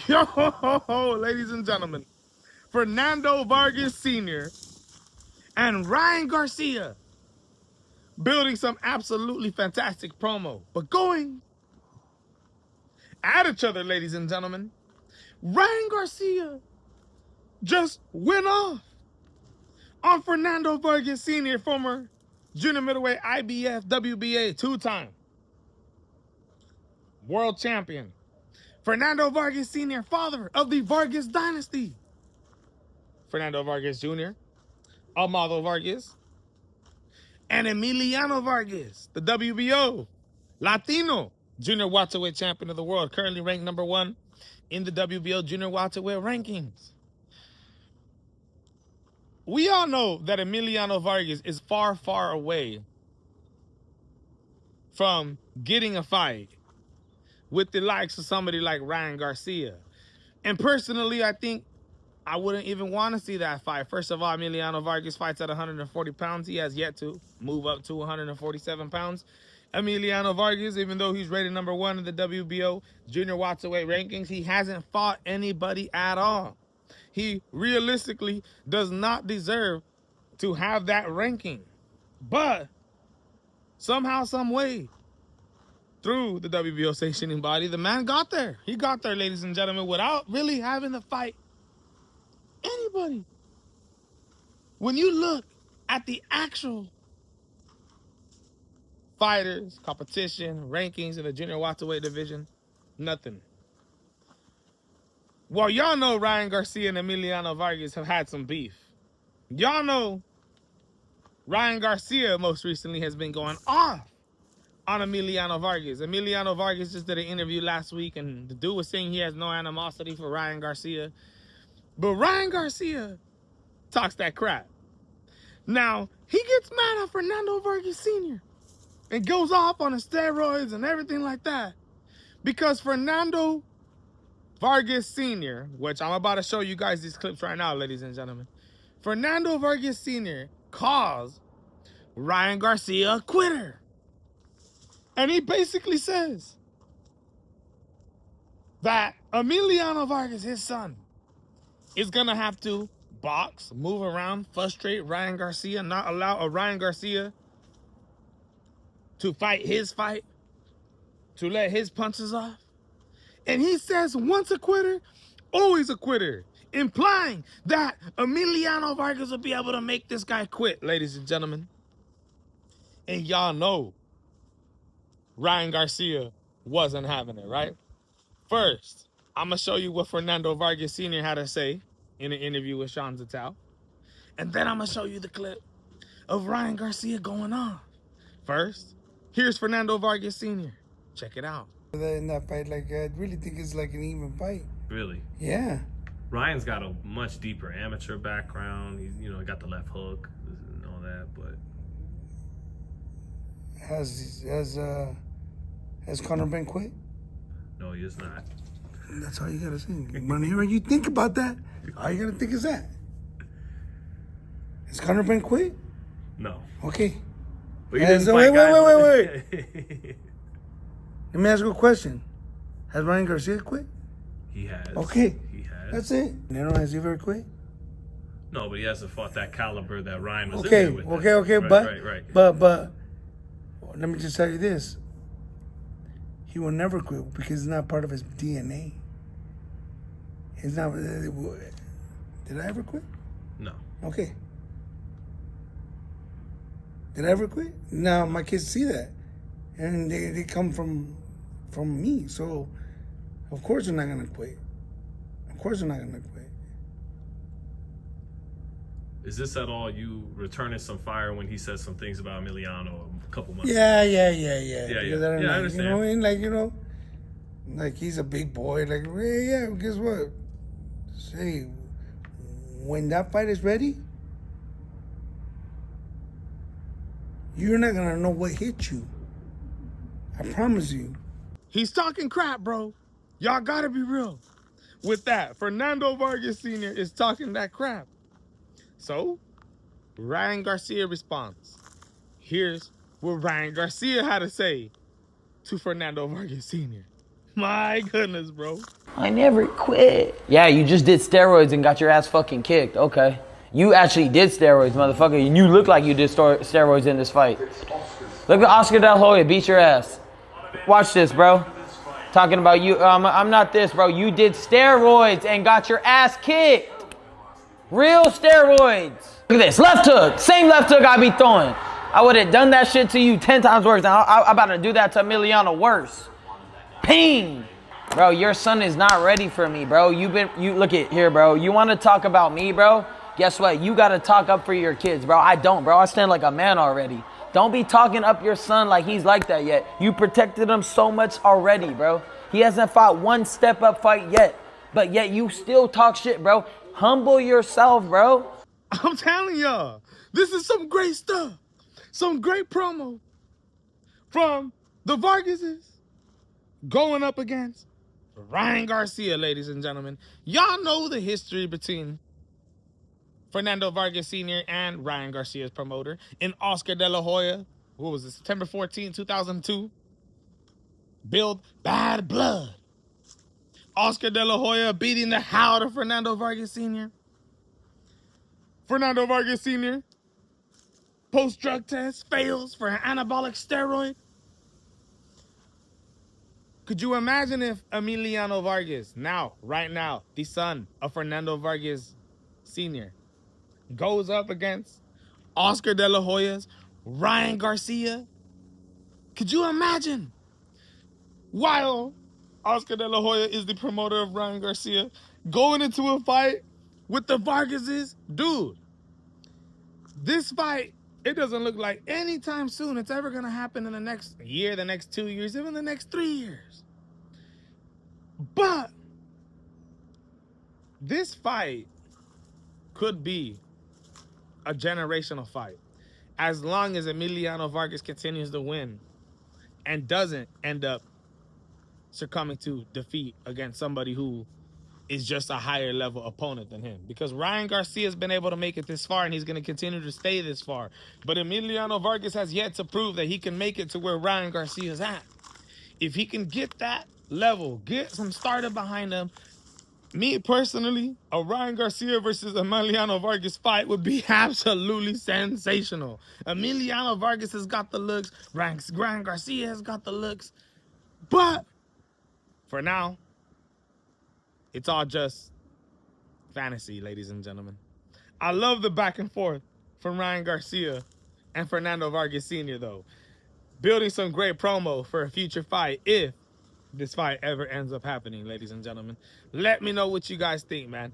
Yo, ladies and gentlemen, Fernando Vargas Sr. and Ryan Garcia building some absolutely fantastic promo, but going at each other, ladies and gentlemen. Ryan Garcia just went off on Fernando Vargas Sr., former junior middleweight IBF WBA two-time world champion. Fernando Vargas Sr., father of the Vargas dynasty. Fernando Vargas Jr., Amado Vargas, and Emiliano Vargas, the WBO Latino junior welterweight champion of the world, currently ranked #1 in the WBO junior welterweight rankings. We all know that Emiliano Vargas is far, far away from getting a fight with the likes of somebody like Ryan Garcia. And personally, I think I wouldn't even want to see that fight. First of all, Emiliano Vargas fights at 140 pounds. He has yet to move up to 147 pounds. Emiliano Vargas, even though he's rated #1 in the WBO junior welterweight rankings, he hasn't fought anybody at all. He realistically does not deserve to have that ranking. But somehow, some way, through the WBO sanctioning body, the man got there. He got there, ladies and gentlemen, without really having to fight anybody. When you look at the actual fighters, competition, rankings in the junior welterweight division, nothing. Well, y'all know Ryan Garcia and Emiliano Vargas have had some beef. Y'all know Ryan Garcia most recently has been going off on Emiliano Vargas. Emiliano Vargas just did an interview last week, and the dude was saying he has no animosity for Ryan Garcia. But Ryan Garcia talks that crap. Now, he gets mad at Fernando Vargas Sr. and goes off on the steroids and everything like that. Because Fernando Vargas Sr., which I'm about to show you guys these clips right now, ladies and gentlemen. Fernando Vargas Sr. calls Ryan Garcia a quitter. And he basically says that Emiliano Vargas, his son, is going to have to box, move around, frustrate Ryan Garcia, not allow a Ryan Garcia to fight his fight, to let his punches off. And he says once a quitter, always a quitter, implying that Emiliano Vargas will be able to make this guy quit, ladies and gentlemen. And y'all know Ryan Garcia wasn't having it, right? First, I'm going to show you what Fernando Vargas Sr. had to say in an interview with Sean Zattel. And then I'm going to show you the clip of Ryan Garcia going on. First, here's Fernando Vargas Sr. Check it out. In that fight, like, I really think it's like an even fight. Really? Yeah. Ryan's got a much deeper amateur background. He's, you know, got the left hook and all that, but Has Conor been quit? no, he is not. That's all you gotta say. When you think about that, all you gotta think is that. Has Conor been quit? No. Okay. But he didn't fight wait. Let me ask you a question. Has Ryan Garcia quit? He has. Okay. He has. That's it. Nero, has he ever quit? No, but he hasn't fought that caliber that Ryan was Okay, in there with. okay, Right. But let me just tell you this. He will never quit because it's not part of his DNA. It's not. Did I ever quit? No. Okay. Did I ever quit? Now my kids see that, and they come from me. So, of course they're not gonna quit. Of course they're not gonna quit. Is this at all you returning some fire when he said some things about Emiliano a couple months ago? Yeah. Yeah, I understand. You know, and like he's a big boy. Like, yeah, guess what? Say, when that fight is ready, you're not gonna know what hit you. I promise you. He's talking crap, bro. Y'all gotta be real with that. Fernando Vargas Sr. is talking that crap. So, Ryan Garcia responds. Here's what Ryan Garcia had to say to Fernando Vargas Sr. My goodness, bro. I never quit. Yeah, you just did steroids and got your ass fucking kicked. Okay. You actually did steroids, motherfucker. And you look like you did steroids in this fight. Look at Oscar De La Hoya beat your ass. Watch this, bro. Talking about you. I'm not this, bro. You did steroids and got your ass kicked. Real steroids. Look at this. Left hook. Same left hook I be throwing. I would have done that shit to you 10 times worse. Now I'm about to do that to Emiliano worse. Ping. Bro, your son is not ready for me, bro. You look at here, bro. You want to talk about me, bro? Guess what? You got to talk up for your kids, bro. I don't, bro. I stand like a man already. Don't be talking up your son like he's like that yet. You protected him so much already, bro. He hasn't fought one step-up fight yet. But yet you still talk shit, bro. Humble yourself, bro. I'm telling y'all, this is some great stuff. Some great promo from the Vargases going up against Ryan Garcia, ladies and gentlemen. Y'all know the history between Fernando Vargas Sr. and Ryan Garcia's promoter in Oscar De La Hoya. What was it? September 14, 2002. Build Bad Blood. Oscar De La Hoya beating the hell out of Fernando Vargas Sr. Fernando Vargas Sr. post-drug test fails for an anabolic steroid. Could you imagine if Emiliano Vargas, right now, the son of Fernando Vargas Sr., goes up against Oscar De La Hoya's Ryan Garcia? Could you imagine? While Oscar De La Hoya is the promoter of Ryan Garcia, going into a fight with the Vargases, dude, this fight, it doesn't look like anytime soon it's ever going to happen in the next year, the next 2 years, even the next 3 years. But this fight could be a generational fight as long as Emiliano Vargas continues to win and doesn't end up succumbing to defeat against somebody who is just a higher level opponent than him. Because Ryan Garcia has been able to make it this far and he's going to continue to stay this far. But Emiliano Vargas has yet to prove that he can make it to where Ryan Garcia is at. If he can get that level, get some starter behind him, me personally, a Ryan Garcia versus Emiliano Vargas fight would be absolutely sensational. Emiliano Vargas has got the looks. Ryan Garcia has got the looks. But for now, it's all just fantasy, ladies and gentlemen. I love the back and forth from Ryan Garcia and Fernando Vargas Sr., though. Building some great promo for a future fight if this fight ever ends up happening, ladies and gentlemen. Let me know what you guys think, man.